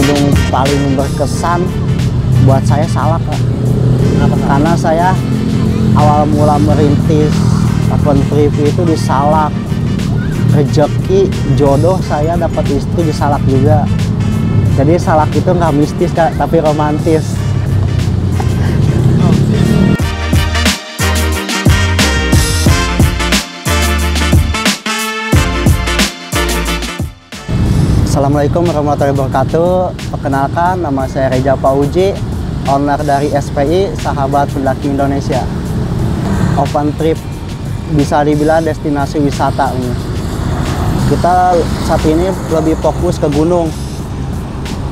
gunung paling berkesan buat saya Salak, Kak. Karena saya awal mula merintis open trip itu di Salak. Rezeki jodoh saya dapat istri di Salak juga. Jadi Salak itu nggak mistis, Kak, tapi romantis. Assalamualaikum warahmatullahi wabarakatuh. Perkenalkan, nama saya Reja Pauji, owner dari SPI, Sahabat Pendaki Indonesia. Open trip bisa dibilang destinasi wisata ini. Kita saat ini lebih fokus ke gunung,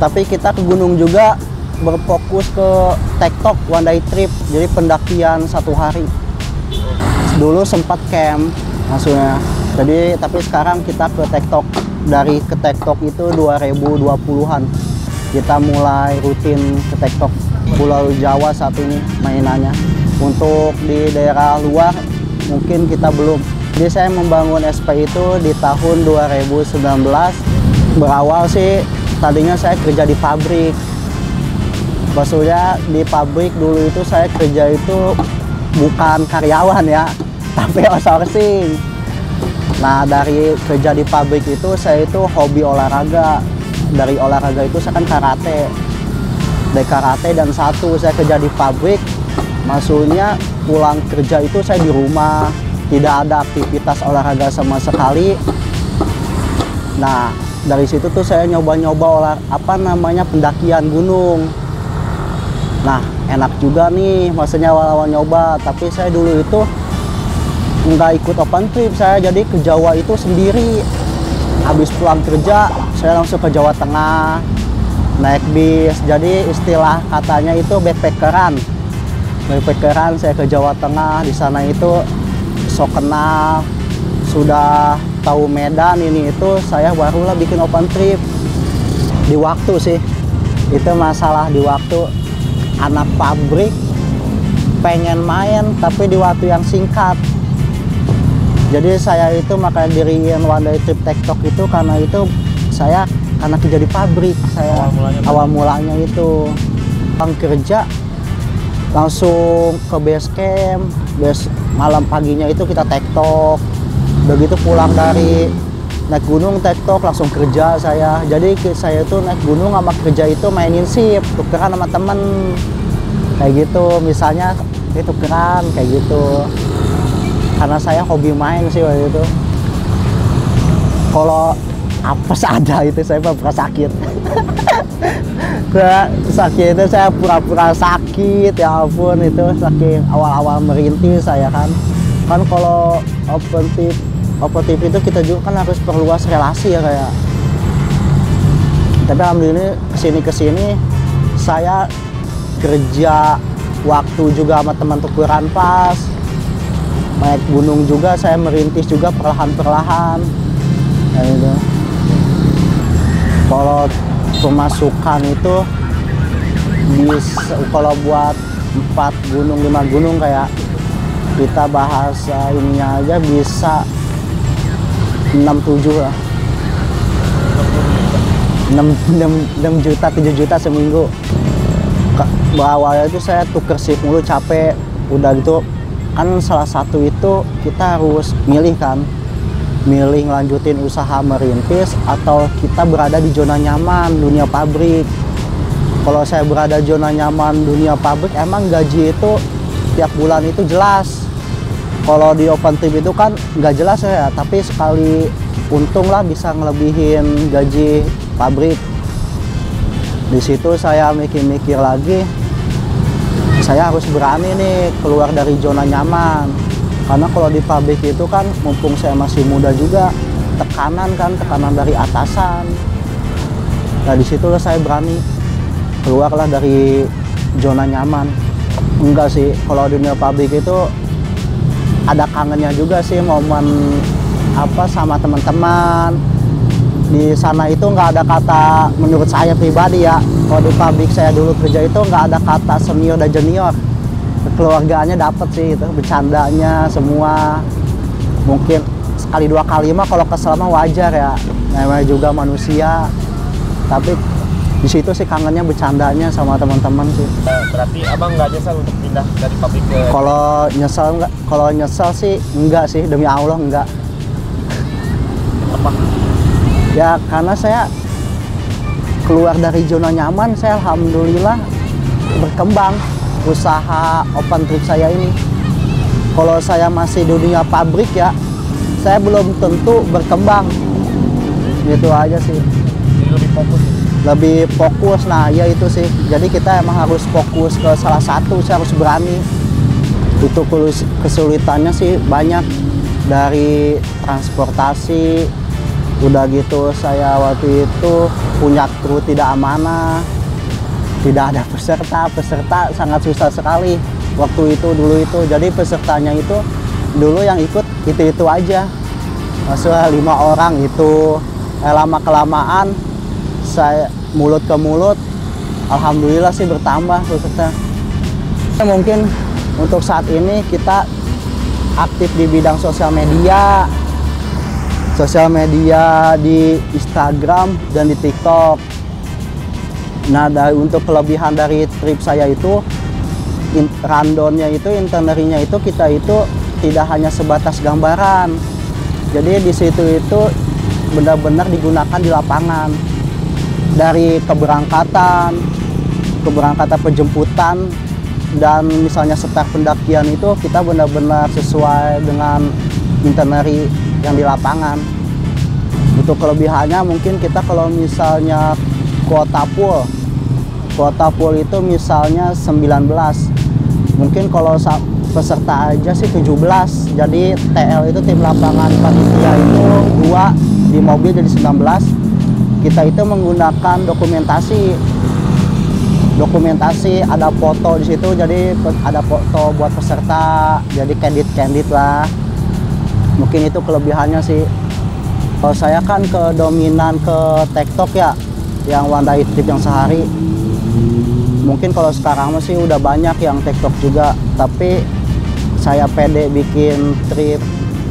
tapi kita ke gunung juga berfokus ke tektok one day trip, jadi pendakian satu hari. Dulu sempat camp maksudnya, jadi tapi sekarang kita ke tektok. Dari ke tektok itu 2020-an kita mulai rutin ke tektok Pulau Jawa saat ini mainannya. Untuk di daerah luar mungkin kita belum. Jadi saya membangun SP itu di tahun 2019. Berawal sih tadinya saya kerja di pabrik. Maksudnya di pabrik dulu itu saya kerja itu bukan karyawan ya, tapi outsourcing. Nah, dari kerja di pabrik itu saya itu hobi olahraga. Dari olahraga itu saya kan karate. Dari karate dan satu saya kerja di pabrik. Maksudnya pulang kerja itu saya di rumah, tidak ada aktivitas olahraga sama sekali. Nah, dari situ tuh saya nyoba-nyoba pendakian gunung. Nah, enak juga nih, maksudnya awal-awal nyoba, tapi saya dulu itu nggak ikut open trip, saya jadi ke Jawa itu sendiri. Habis pulang kerja saya langsung ke Jawa Tengah naik bis, jadi istilah katanya itu backpackeran. Saya ke Jawa Tengah, di sana itu sok kenal, sudah tahu Medan ini itu, saya barulah bikin open trip. Di waktu sih itu masalah, di waktu anak pabrik pengen main tapi di waktu yang singkat. Jadi saya itu makanya diriin one day trip tektok itu karena itu saya karena kerja di pabrik. Saya awal mulanya itu pulang kerja langsung ke base camp, malam paginya itu kita tektok. Begitu pulang dari naik gunung tektok langsung kerja saya. Jadi saya itu naik gunung sama kerja itu mainin sip, tukeran sama temen kayak gitu. Misalnya tukeran kayak gitu. Karena saya hobi main sih waktu itu. Kalau apes ada itu saya pura sakit. Sakit itu saya pura-pura sakit, ya ampun, itu saking awal-awal merintis saya kan. Kan kalau open trip itu kita juga kan harus perluas relasi ya kayak. Tapi alhamdulillah kesini saya kerja waktu juga sama teman tukuran pas. Naik gunung juga saya merintis juga perlahan-perlahan. Gitu. Kalau pemasukan itu bisa, kalau buat 4 gunung 5 gunung kayak kita bahas ininya aja bisa 6-7 lah. 6 juta 7 juta seminggu. Awalnya itu saya tuker shift mulu, capek. Udah gitu kan salah satu itu kita harus milih ngelanjutin usaha merintis atau kita berada di zona nyaman dunia pabrik. Kalau saya berada zona nyaman dunia pabrik, emang gaji itu tiap bulan itu jelas. Kalau di open trip itu kan nggak jelas ya, tapi sekali untung lah bisa ngelebihin gaji pabrik. Di situ saya mikir-mikir lagi, saya harus berani nih keluar dari zona nyaman. Karena kalau di pabrik itu kan mumpung saya masih muda juga, tekanan dari atasan. Nah disitulah saya berani keluarlah dari zona nyaman. Enggak sih, kalau dunia pabrik itu ada kangennya juga sih, momen sama teman-teman. Di sana itu nggak ada kata, menurut saya pribadi ya, kalau di pabrik saya dulu kerja itu nggak ada kata senior dan junior. Keluarganya dapet sih itu, bercandanya semua. Mungkin sekali 2 kali mah kalau kesel mah wajar ya, namanya juga manusia. Tapi Di situ sih kangennya bercandanya sama teman-teman sih. Nah, berarti abang nggak nyesal untuk pindah dari pabrik ke... Kalau nyesal sih enggak sih, demi Allah enggak. Apa? Ya karena saya keluar dari zona nyaman, saya alhamdulillah berkembang usaha open trip saya ini. Kalau saya masih di dunia pabrik ya, saya belum tentu berkembang. Gitu aja sih. Jadi lebih fokus. Lebih fokus, nah ya itu sih. Jadi kita emang harus fokus ke salah satu, saya harus berani. Untuk kesulitannya sih banyak, dari transportasi, udah gitu saya waktu itu punya kru tidak amanah, tidak ada peserta sangat susah sekali waktu itu dulu itu. Jadi pesertanya itu dulu yang ikut itu aja, maksudnya 5 orang itu. Lama kelamaan saya mulut ke mulut, alhamdulillah sih bertambah peserta. Mungkin untuk saat ini kita aktif di bidang sosial media di Instagram dan di TikTok. Nah, untuk kelebihan dari trip saya itu, rundownnya itu, itinerary-nya itu, kita itu tidak hanya sebatas gambaran. Jadi di situ itu benar-benar digunakan di lapangan. Dari keberangkatan penjemputan, dan misalnya start pendakian itu kita benar-benar sesuai dengan itinerary yang di lapangan. Untuk kelebihannya mungkin kita kalau misalnya kuota pool itu misalnya 19, mungkin kalau peserta aja sih 17. Jadi TL itu tim lapangan panitia itu 2 di mobil jadi 19. Kita itu menggunakan dokumentasi, ada foto di situ, jadi ada foto buat peserta, jadi candid lah. Mungkin itu kelebihannya sih. Kalau saya kan dominan ke TikTok ya, yang one day trip yang sehari. Mungkin kalau sekarang masih udah banyak yang TikTok juga, tapi saya pede bikin trip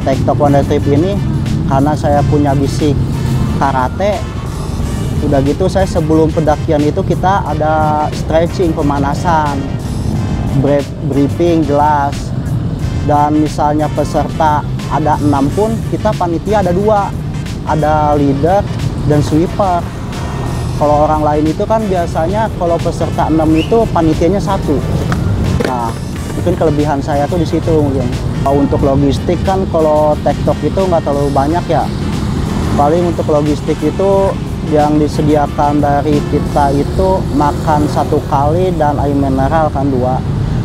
TikTok one day trip ini karena saya punya basic karate. Udah gitu saya sebelum pendakian itu kita ada stretching, pemanasan, briefing jelas. Dan misalnya peserta ada 6 pun, kita panitia ada 2, ada leader dan sweeper. Kalau orang lain itu kan biasanya kalau peserta 6 itu panitianya 1. Nah, mungkin kelebihan saya tuh di situ mungkin. Untuk logistik kan kalau TikTok itu nggak terlalu banyak ya. Paling untuk logistik itu yang disediakan dari kita itu makan 1 kali dan air mineral kan 2.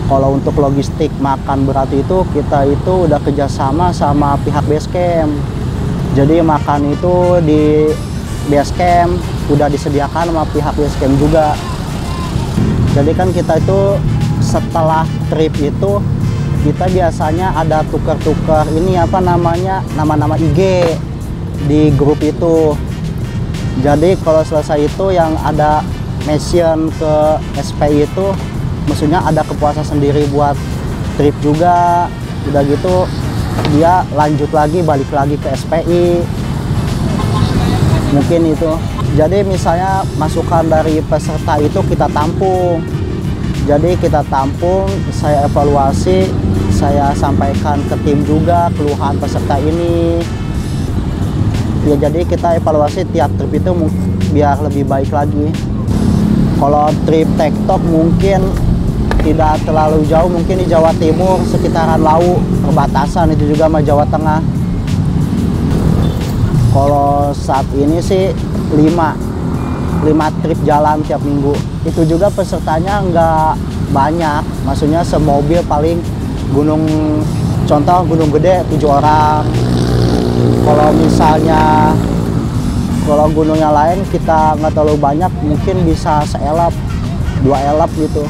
Kalau untuk logistik makan berarti itu kita itu udah kerjasama sama pihak base camp. Jadi makan itu di base camp udah disediakan sama pihak base camp juga. Jadi kan kita itu setelah trip itu kita biasanya ada tukar-tukar ini apa namanya, nama-nama IG di grup itu. Jadi kalau selesai itu yang ada mention ke SPI itu, maksudnya ada kepuasan sendiri buat trip juga. Udah gitu dia lanjut lagi, balik lagi ke SPI. Mungkin itu. Jadi misalnya masukan dari peserta itu kita tampung. Jadi kita tampung, saya evaluasi, saya sampaikan ke tim juga keluhan peserta ini. Ya jadi kita evaluasi tiap trip itu biar lebih baik lagi. Kalau trip TikTok mungkin tidak terlalu jauh, mungkin di Jawa Timur sekitaran Lau, perbatasan itu juga sama Jawa Tengah. Kalau saat ini sih 5 trip jalan tiap minggu. Itu juga pesertanya nggak banyak, maksudnya semobil paling contoh Gunung Gede 7 orang. Kalau gunungnya lain kita nggak terlalu banyak, mungkin bisa 2 elap gitu.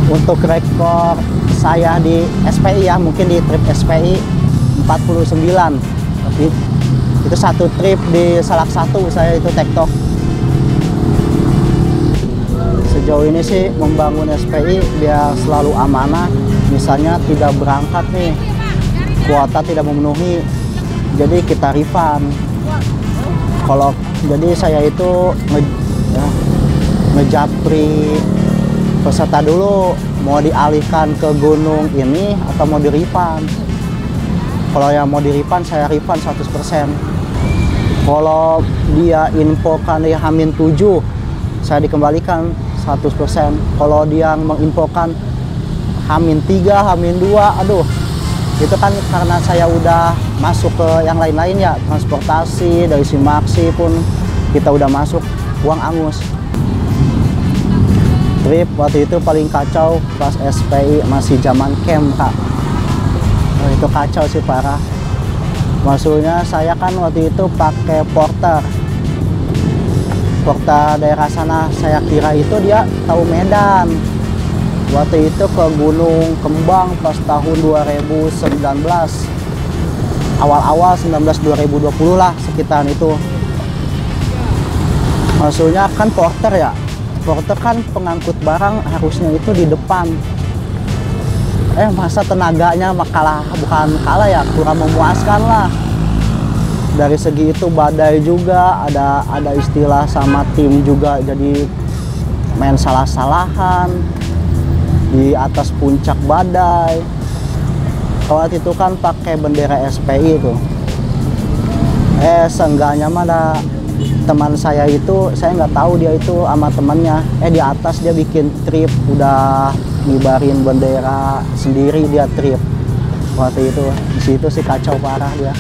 Untuk rekor saya di SPI ya, mungkin di trip SPI 49. Itu 1 trip di salah satu saya itu TikTok. Sejauh ini sih membangun SPI biar selalu amanah. Misalnya tidak berangkat nih, kuota tidak memenuhi, jadi kita refund. Jadi saya itu ngejapri peserta dulu mau dialihkan ke gunung ini atau mau di-refund. Kalau yang mau di-refund, saya refund 100%. Kalau dia infokan dia H-7, saya dikembalikan 100%. Kalau dia menginfokan H-3, H-2, aduh, itu kan karena saya udah masuk ke yang lain-lain ya, transportasi, dari Simaksi pun kita udah masuk, uang angus. Trip waktu itu paling kacau pas SPI masih zaman camp, Kak. Oh, itu kacau sih, parah. Maksudnya saya kan waktu itu pakai porter daerah sana, saya kira itu dia tahu Medan. Waktu itu ke Gunung Kembang pas tahun 2019, awal-awal 2020 lah, sekitaran itu. Maksudnya kan porter ya, porter kan pengangkut barang harusnya itu di depan. Masa tenaganya bukan kalah ya, kurang memuaskan lah. Dari segi itu badai juga, ada istilah sama tim juga, jadi main salah-salahan di atas puncak badai. Waktu itu kan pakai bendera SPI itu. Seenggaknya mah ada teman saya itu, saya nggak tahu dia itu sama temannya. Di atas dia bikin trip, udah ngibarin bendera sendiri, dia trip. Waktu itu di situ sih kacau parah dia.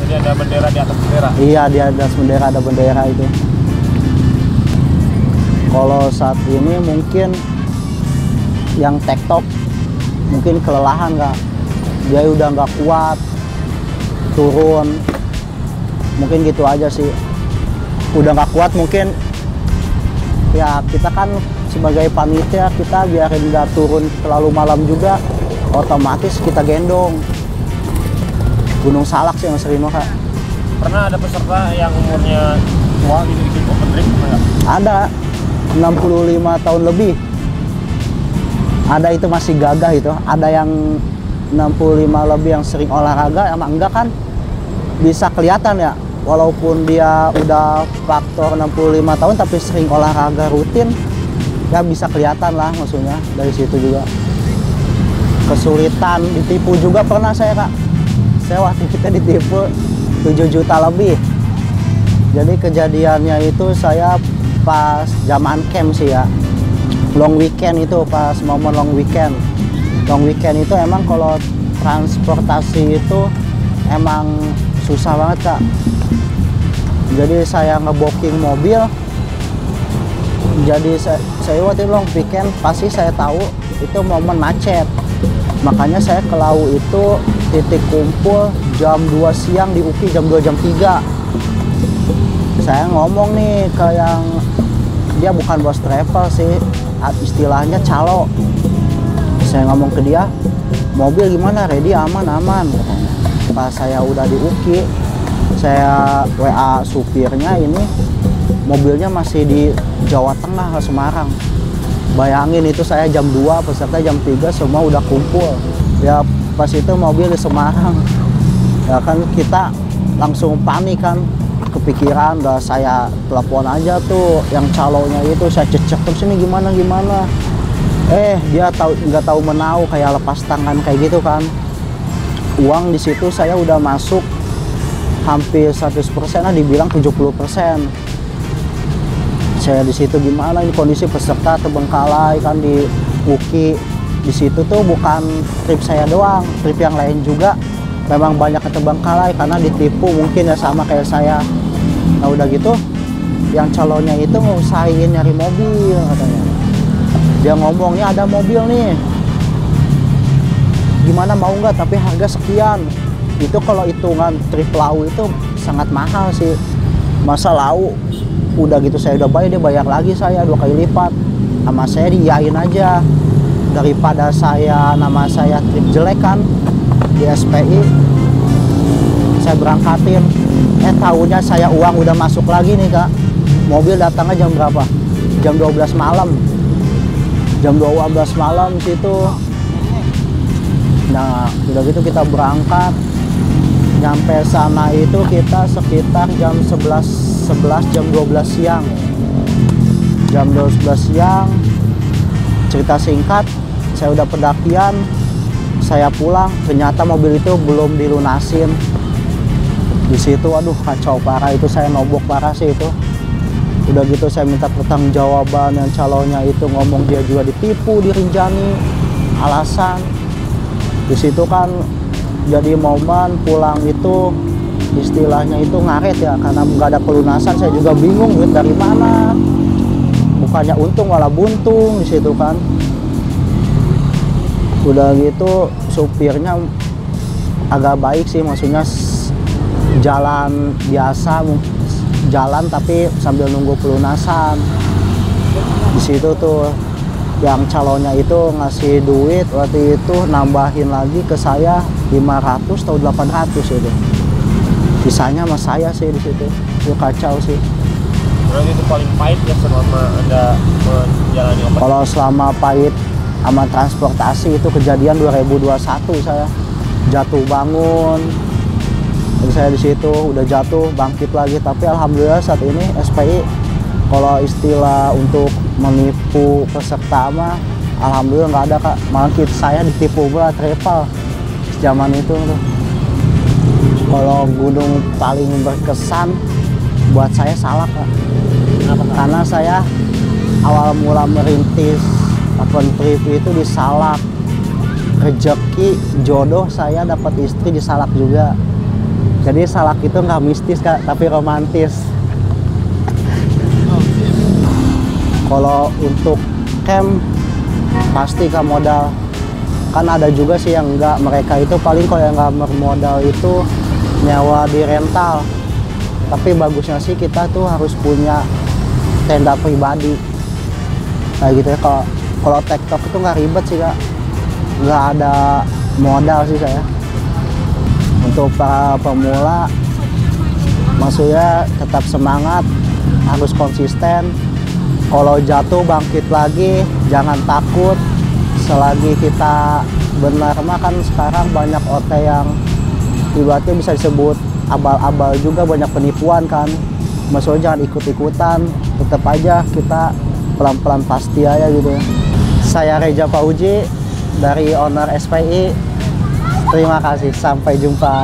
Jadi ada bendera di atas bendera? Iya, di atas bendera ada bendera itu. Kalau saat ini mungkin yang tektok mungkin kelelahan, Kak. Dia udah nggak kuat, turun. Mungkin gitu aja sih. Udah nggak kuat mungkin. Ya kita kan sebagai panitia, kita biarin nggak turun terlalu malam juga. Otomatis kita gendong. Gunung Salak sih yang sering, Kak. Pernah ada peserta yang umurnya tua gitu ikut open trip? Ada 65 tahun lebih. Ada itu masih gagah itu. Ada yang 65 lebih yang sering olahraga, emang enggak kan bisa kelihatan ya. Walaupun dia udah faktor 65 tahun tapi sering olahraga rutin, ya bisa kelihatan lah maksudnya dari situ juga. Kesulitan ditipu juga pernah saya, Kak. Saya waktu kita ditipu 7 juta lebih. Jadi kejadiannya itu saya pas zaman camp sih ya. Long weekend itu, pas momen long weekend. Long weekend itu emang kalau transportasi itu emang susah banget, Kak. Jadi saya ngebooking mobil. Jadi saya waktu long weekend pasti saya tahu itu momen macet. Makanya saya ke Lau itu titik kumpul jam 2 siang di UPI, jam 2 jam 3. Saya ngomong nih ke yang dia bukan bos travel sih, istilahnya calo. Saya ngomong ke dia, mobil gimana, ready, aman. Pas saya udah di UKI, saya WA supirnya, ini mobilnya masih di Jawa Tengah, Semarang. Bayangin itu saya jam 2, peserta jam 3 semua udah kumpul. Ya pas itu mobil di Semarang. Ya kan kita langsung panik kan, kepikiran, udah saya telepon aja tuh yang calonya itu, saya cecek terus ini gimana. Dia nggak tahu menau, kayak lepas tangan kayak gitu kan. Uang di situ saya udah masuk hampir 100%, dibilang 70%. Saya di situ gimana, ini kondisi peserta terbengkalai kan di UKI. Di situ tuh bukan trip saya doang, trip yang lain juga memang banyak terbengkalai karena ditipu mungkin ya sama kayak saya. Nah udah gitu, yang calonnya itu ngusahain nyari mobil katanya. Dia ngomongnya ada mobil nih, gimana mau nggak, tapi harga sekian. Itu kalau hitungan trip Lau itu sangat mahal sih. Masa Lau udah gitu saya udah bayar, dia bayar lagi saya 2 kali lipat. Sama saya diyain aja, daripada nama saya trip jelek kan di SPI. Saya berangkatin, tahunya saya uang udah masuk lagi nih, Kak. Mobil datangnya jam berapa? Jam 12 malam. Jam 12 malam situ. Nah udah gitu kita berangkat, nyampe sana itu kita sekitar jam 11 jam 12 siang. jam 12 siang. Cerita singkat, saya udah pendakian, saya pulang, ternyata mobil itu belum dilunasin. Di situ aduh kacau parah, itu saya nobok parah sih itu. Udah gitu saya minta pertanggungjawaban, yang calonnya itu ngomong dia juga ditipu di Rinjani, alasan. Di situ kan jadi momen pulang itu istilahnya itu ngaret ya, karena nggak ada pelunasan. Saya juga bingung duit dari mana, bukannya untung malah buntung di situ kan. Udah gitu supirnya agak baik sih, maksudnya jalan biasa, jalan tapi sambil nunggu pelunasan. Di situ tuh yang calonnya itu ngasih duit waktu itu, nambahin lagi ke saya 500 atau 800 itu. Sisanya sama saya sih di situ. Itu kacau sih. Berarti itu paling pahit ya selama Anda menjalani operasi? Kalau selama pahit sama transportasi itu kejadian 2021 saya jatuh bangun. Jadi saya di situ udah jatuh bangkit lagi, tapi alhamdulillah saat ini SPI kalau istilah untuk menipu peserta mah alhamdulillah nggak ada kak. Malah saya ditipu pula travel zaman itu tuh. Kalau gunung paling berkesan buat saya Salak kak. Kenapa? Karena saya awal mula merintis open trip itu di Salak. Rezeki jodoh saya dapat istri di Salak juga. Jadi Salak itu nggak mistis kak, tapi romantis. Kalau untuk camp pasti ke modal. Kan ada juga sih yang enggak, mereka itu paling kalau yang nggak bermodal itu nyawa di rental. Tapi bagusnya sih kita tuh harus punya tenda pribadi. Kayak gitu ya. Kalau tektok itu nggak ribet sih kak, nggak ada modal sih saya. Untuk para pemula, maksudnya tetap semangat, harus konsisten. Kalau jatuh bangkit lagi, jangan takut. Selagi kita benar mah kan sekarang banyak OT yang ibaratnya bisa disebut abal-abal juga, banyak penipuan kan. Maksudnya jangan ikut-ikutan, tetap aja kita pelan-pelan pasti aja gitu. Saya Reja Pauji dari owner SPI. Terima kasih, sampai jumpa.